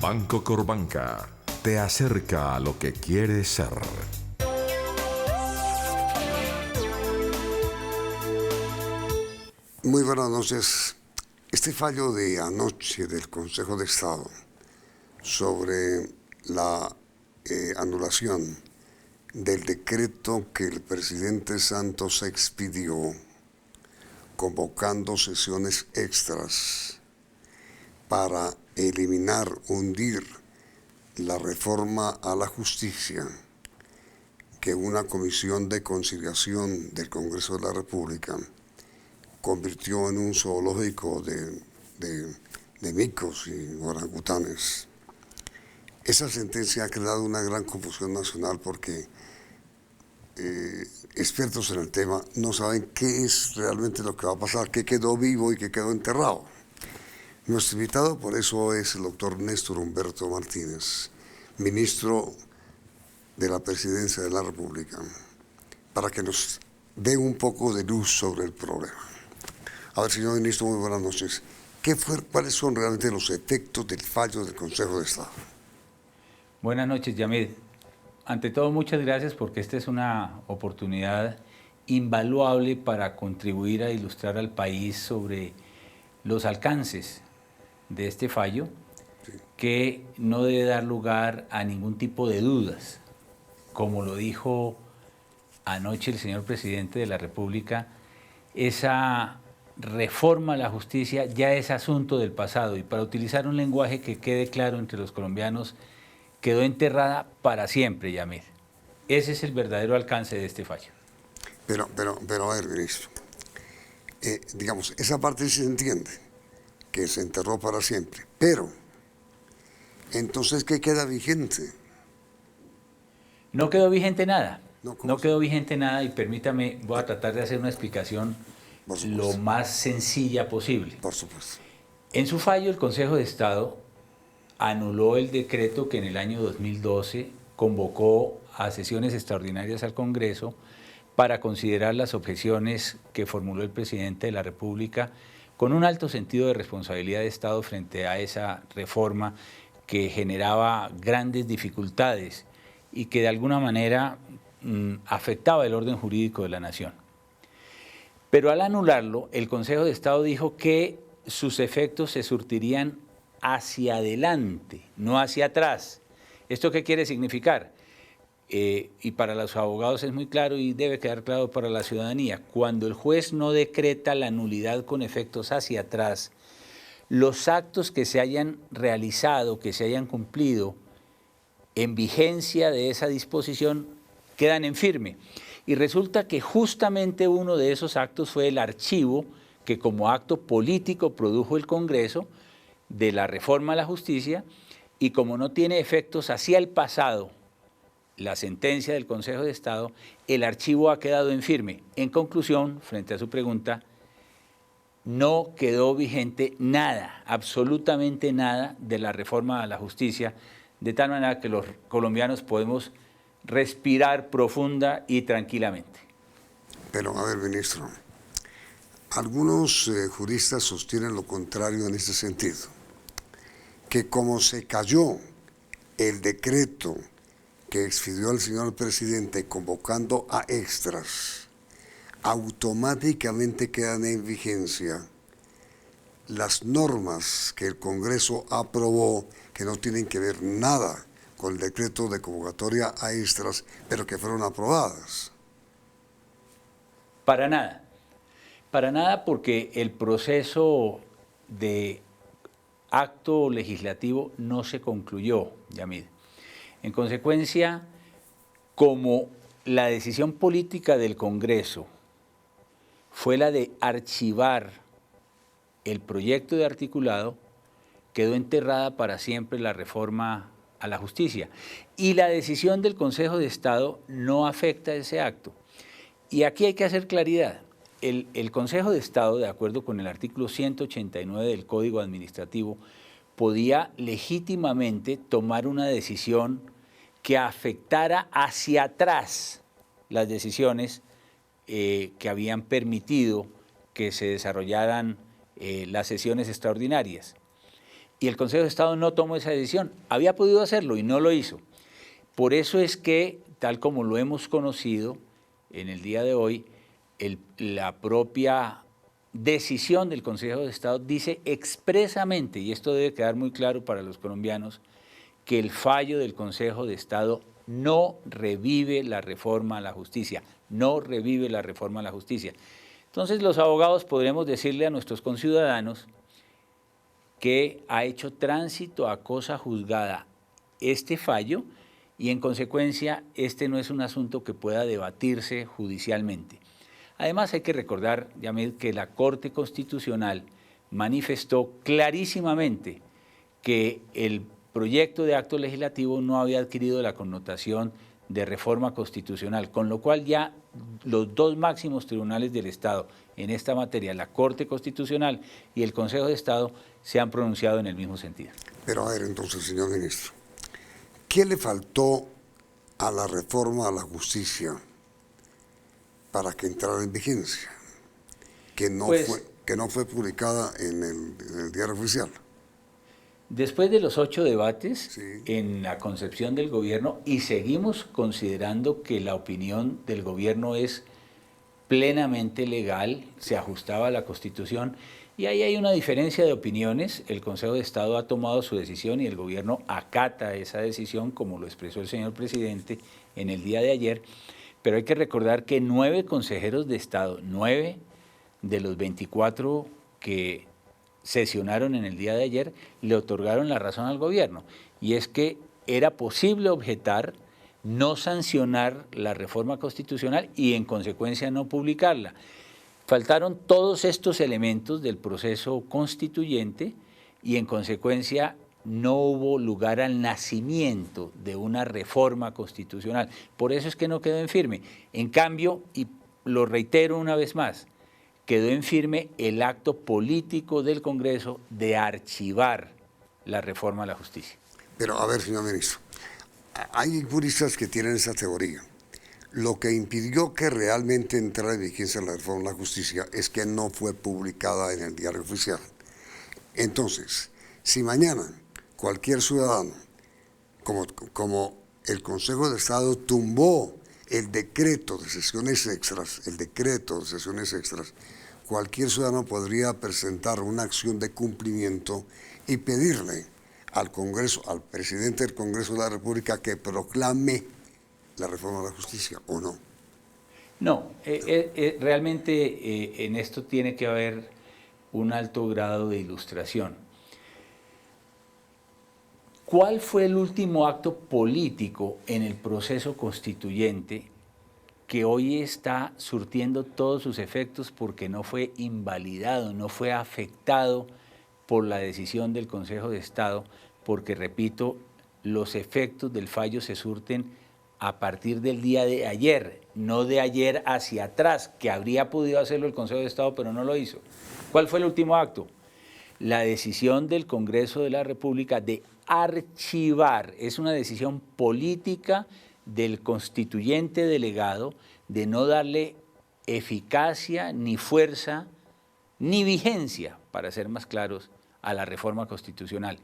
Banco Corbanca te acerca a lo que quieres ser. Muy buenas noches. Este fallo de anoche del Consejo de Estado sobre la anulación del decreto que el presidente Santos expidió convocando sesiones extras para eliminar, hundir la reforma a la justicia que una comisión de conciliación del Congreso de la República convirtió en un zoológico de micos y orangutanes. Esa sentencia ha creado una gran confusión nacional porque expertos en el tema no saben qué es realmente lo que va a pasar, qué quedó vivo y qué quedó enterrado. Nuestro invitado por eso es el doctor Néstor Humberto Martínez, ministro de la Presidencia de la República, para que nos dé un poco de luz sobre el problema. A ver, señor ministro, muy buenas noches. ¿Cuáles son realmente los efectos del fallo del Consejo de Estado? Buenas noches, Yamid. Ante todo, muchas gracias porque esta es una oportunidad invaluable para contribuir a ilustrar al país sobre los alcances de este fallo, que no debe dar lugar a ningún tipo de dudas. Como lo dijo anoche el señor presidente de la República, esa reforma a la justicia ya es asunto del pasado, y para utilizar un lenguaje que quede claro entre los colombianos, quedó enterrada para siempre, Yamid. Ese es el verdadero alcance de este fallo. Pero a ver, ministro, digamos, esa parte sí se entiende, que se enterró para siempre, pero entonces, ¿qué queda vigente? No quedó vigente nada. No quedó vigente nada, y permítame, voy a tratar de hacer una explicación lo más sencilla posible. Por supuesto. En su fallo, el Consejo de Estado anuló el decreto que en el año 2012 convocó a sesiones extraordinarias al Congreso para considerar las objeciones que formuló el presidente de la República con un alto sentido de responsabilidad de Estado frente a esa reforma que generaba grandes dificultades y que de alguna manera afectaba el orden jurídico de la nación. Pero al anularlo, el Consejo de Estado dijo que sus efectos se surtirían hacia adelante, no hacia atrás. ¿Esto qué quiere significar? Y para los abogados es muy claro y debe quedar claro para la ciudadanía. Cuando el juez no decreta la nulidad con efectos hacia atrás, los actos que se hayan realizado, que se hayan cumplido en vigencia de esa disposición, quedan en firme. Y resulta que justamente uno de esos actos fue el archivo que como acto político produjo el Congreso de la reforma a la justicia, y como no tiene efectos hacia el pasado la sentencia del Consejo de Estado, el archivo ha quedado en firme. En conclusión, frente a su pregunta, no quedó vigente nada, absolutamente nada de la reforma a la justicia, de tal manera que los colombianos podemos respirar profunda y tranquilamente. Pero, a ver, ministro, algunos juristas sostienen lo contrario en este sentido, que como se cayó el decreto que expidió el señor presidente convocando a extras, automáticamente quedan en vigencia las normas que el Congreso aprobó, que no tienen que ver nada con el decreto de convocatoria a extras, pero que fueron aprobadas. Para nada, porque el proceso de acto legislativo no se concluyó, Yamid. En consecuencia, como la decisión política del Congreso fue la de archivar el proyecto de articulado, quedó enterrada para siempre la reforma a la justicia. Y la decisión del Consejo de Estado no afecta ese acto. Y aquí hay que hacer claridad. El Consejo de Estado, de acuerdo con el artículo 189 del Código Administrativo, podía legítimamente tomar una decisión que afectara hacia atrás las decisiones que habían permitido que se desarrollaran las sesiones extraordinarias. y el Consejo de Estado no tomó esa decisión. Había podido hacerlo y no lo hizo. Por eso es que, tal como lo hemos conocido en el día de hoy, la propia decisión del Consejo de Estado dice expresamente, y esto debe quedar muy claro para los colombianos, que el fallo del Consejo de Estado no revive la reforma a la justicia, no revive la reforma a la justicia. Entonces los abogados podremos decirle a nuestros conciudadanos que ha hecho tránsito a cosa juzgada este fallo y en consecuencia este no es un asunto que pueda debatirse judicialmente. Además hay que recordar, Yamil, que la Corte Constitucional manifestó clarísimamente que el proyecto de acto legislativo no había adquirido la connotación de reforma constitucional, con lo cual ya los dos máximos tribunales del Estado en esta materia, la Corte Constitucional y el Consejo de Estado, se han pronunciado en el mismo sentido. Pero a ver, entonces, señor ministro, ¿qué le faltó a la reforma a la justicia para que entrara en vigencia? Que no fue publicada en el diario oficial. Después de los 8 debates Sí. en la concepción del gobierno, y seguimos considerando que la opinión del gobierno es plenamente legal, se ajustaba a la Constitución, y ahí hay una diferencia de opiniones. El Consejo de Estado ha tomado su decisión y el gobierno acata esa decisión, como lo expresó el señor presidente en el día de ayer, pero hay que recordar que 9 consejeros de Estado, 9 de los 24 que sesionaron en el día de ayer, le otorgaron la razón al gobierno, y es que era posible objetar, no sancionar la reforma constitucional y en consecuencia no publicarla. Faltaron todos estos elementos del proceso constituyente y en consecuencia no hubo lugar al nacimiento de una reforma constitucional. Por eso es que no quedó en firme. En cambio, y lo reitero una vez más, quedó en firme el acto político del Congreso de archivar la reforma a la justicia. Pero a ver, señor ministro, hay juristas que tienen esa teoría. Lo que impidió que realmente entrara en vigencia la reforma a la justicia es que no fue publicada en el diario oficial. Entonces, si mañana cualquier ciudadano, como el Consejo de Estado tumbó el decreto de sesiones extras, cualquier ciudadano podría presentar una acción de cumplimiento y pedirle al Congreso, al presidente del Congreso de la República, que proclame la reforma de la justicia, ¿o no? No, realmente en esto tiene que haber un alto grado de ilustración. ¿Cuál fue el último acto político en el proceso constituyente que hoy está surtiendo todos sus efectos porque no fue invalidado, no fue afectado por la decisión del Consejo de Estado? Porque, repito, los efectos del fallo se surten a partir del día de ayer, no de ayer hacia atrás, que habría podido hacerlo el Consejo de Estado, pero no lo hizo. ¿Cuál fue el último acto? La decisión del Congreso de la República de archivar, es una decisión política del constituyente delegado de no darle eficacia, ni fuerza, ni vigencia, para ser más claros, a la reforma constitucional.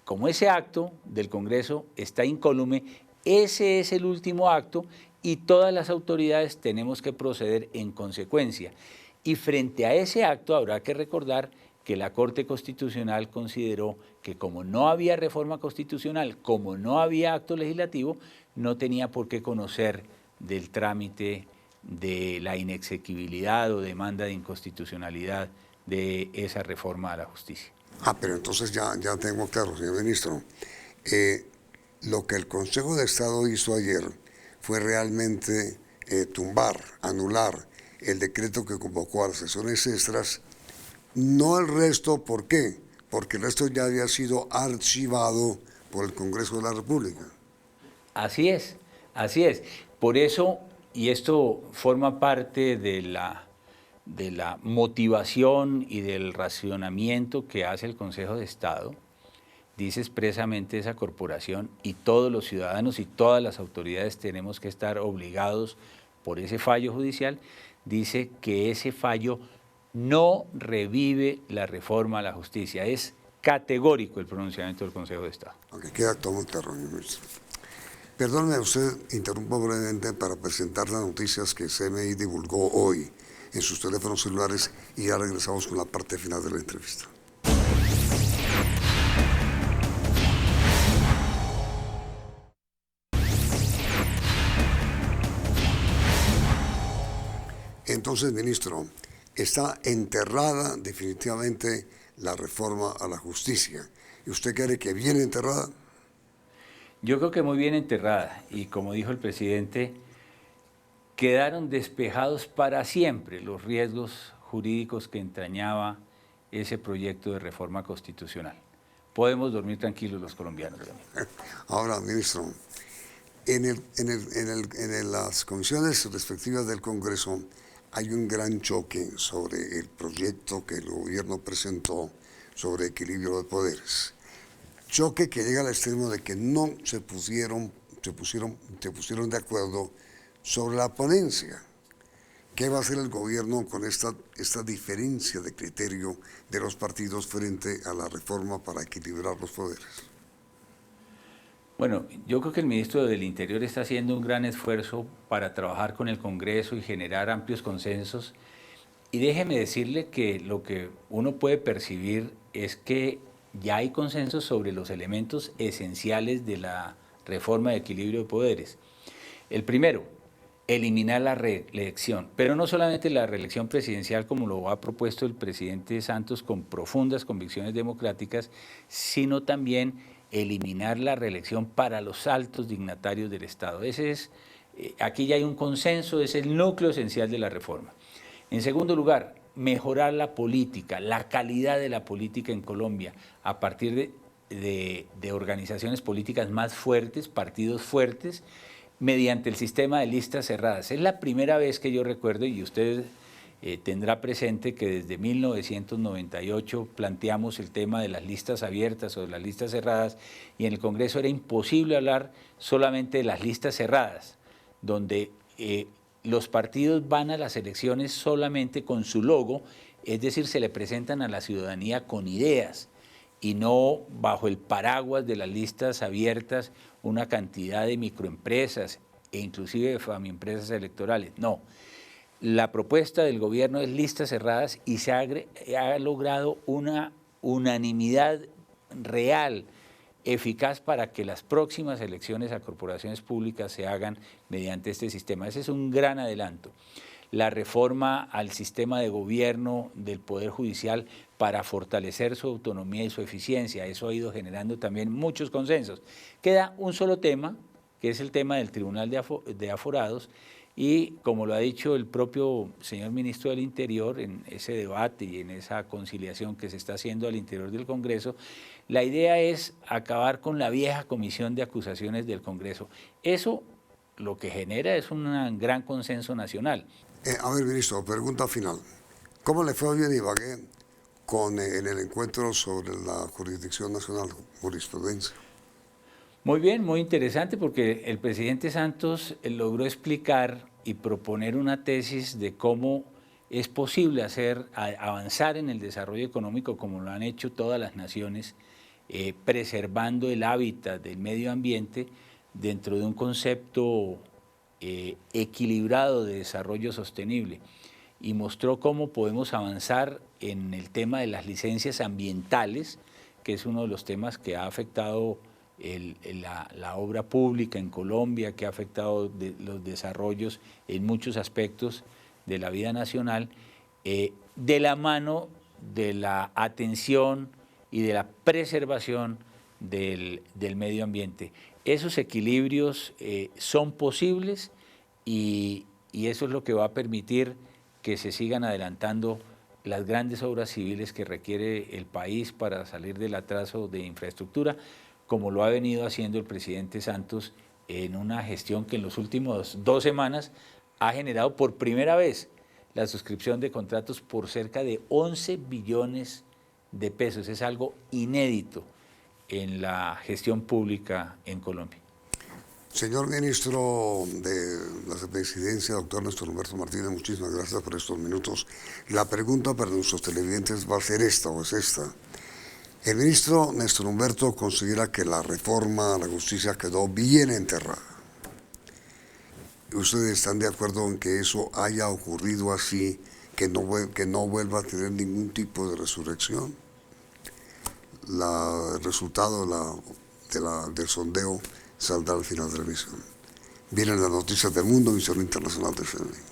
Como ese acto del Congreso está incólume, ese es el último acto y todas las autoridades tenemos que proceder en consecuencia. Y frente a ese acto habrá que recordar que la Corte Constitucional consideró que como no había reforma constitucional, como no había acto legislativo, no tenía por qué conocer del trámite de la inexequibilidad o demanda de inconstitucionalidad de esa reforma a la justicia. Pero entonces ya tengo claro, señor ministro. Lo que el Consejo de Estado hizo ayer fue realmente tumbar, anular el decreto que convocó a las sesiones extras, no el resto. ¿Por qué? Porque el resto ya había sido archivado por el Congreso de la República. Así es, así es. Por eso, y esto forma parte de la motivación y del racionamiento que hace el Consejo de Estado, dice expresamente esa corporación, y todos los ciudadanos y todas las autoridades tenemos que estar obligados por ese fallo judicial, dice que ese fallo no revive la reforma a la justicia, es categórico el pronunciamiento del Consejo de Estado. Aunque queda todo terreno, ministro. Perdóneme, usted interrumpo brevemente para presentar las noticias que CMI divulgó hoy en sus teléfonos celulares y ya regresamos con la parte final de la entrevista. Entonces, ministro, está enterrada definitivamente la reforma a la justicia. ¿Y usted cree que bien enterrada? Yo creo que muy bien enterrada y como dijo el presidente, quedaron despejados para siempre los riesgos jurídicos que entrañaba ese proyecto de reforma constitucional. Podemos dormir tranquilos los colombianos también. Ahora, ministro, en las comisiones respectivas del Congreso hay un gran choque sobre el proyecto que el gobierno presentó sobre equilibrio de poderes. Choque que llega al extremo de que no se pusieron de acuerdo sobre la ponencia. ¿Qué va a hacer el gobierno con esta diferencia de criterio de los partidos frente a la reforma para equilibrar los poderes? Bueno, yo creo que el ministro del Interior está haciendo un gran esfuerzo para trabajar con el Congreso y generar amplios consensos. Y déjeme decirle que lo que uno puede percibir es que ya hay consenso sobre los elementos esenciales de la reforma de equilibrio de poderes. El primero, eliminar la reelección, pero no solamente la reelección presidencial como lo ha propuesto el presidente Santos con profundas convicciones democráticas, sino también eliminar la reelección para los altos dignatarios del Estado. Aquí ya hay un consenso, es el núcleo esencial de la reforma. En segundo lugar, mejorar la política, la calidad de la política en Colombia a partir de organizaciones políticas más fuertes, partidos fuertes, mediante el sistema de listas cerradas. Es la primera vez que yo recuerdo, y usted tendrá presente que desde 1998 planteamos el tema de las listas abiertas o de las listas cerradas, y en el Congreso era imposible hablar solamente de las listas cerradas, donde los partidos van a las elecciones solamente con su logo, es decir, se le presentan a la ciudadanía con ideas y no bajo el paraguas de las listas abiertas una cantidad de microempresas e inclusive de famiempresas electorales. No, la propuesta del gobierno es listas cerradas y se ha logrado una unanimidad real, eficaz para que las próximas elecciones a corporaciones públicas se hagan mediante este sistema. Ese es un gran adelanto. La reforma al sistema de gobierno del Poder Judicial para fortalecer su autonomía y su eficiencia, eso ha ido generando también muchos consensos. Queda un solo tema, que es el tema del Tribunal de Aforados, y como lo ha dicho el propio señor ministro del Interior en ese debate y en esa conciliación que se está haciendo al interior del Congreso, la idea es acabar con la vieja comisión de acusaciones del Congreso. Eso lo que genera es un gran consenso nacional. A ver, ministro, pregunta final. ¿Cómo le fue hoy en Ibagué en el encuentro sobre la jurisdicción nacional, jurisprudencia? Muy bien, muy interesante porque el presidente Santos logró explicar y proponer una tesis de cómo es posible avanzar en el desarrollo económico como lo han hecho todas las naciones, preservando el hábitat del medio ambiente dentro de un concepto equilibrado de desarrollo sostenible, y mostró cómo podemos avanzar en el tema de las licencias ambientales, que es uno de los temas que ha afectado la obra pública en Colombia, que ha afectado los desarrollos en muchos aspectos de la vida nacional, de la mano de la atención y de la preservación del medio ambiente. Esos equilibrios son posibles y eso es lo que va a permitir que se sigan adelantando las grandes obras civiles que requiere el país para salir del atraso de infraestructura, como lo ha venido haciendo el presidente Santos en una gestión que en los últimos 2 semanas ha generado por primera vez la suscripción de contratos por cerca de 11 billones de pesos. Es algo inédito en la gestión pública en Colombia. Señor ministro de la Presidencia, doctor Néstor Humberto Martínez, muchísimas gracias por estos minutos. La pregunta para nuestros televidentes va a ser esta o es esta. El ministro Néstor Humberto considera que la reforma a la justicia quedó bien enterrada. ¿Ustedes están de acuerdo en que eso haya ocurrido así, que no vuelva a tener ningún tipo de resurrección? El resultado del sondeo saldrá al final de la emisión. Vienen las noticias del mundo, Visión Internacional de CNN.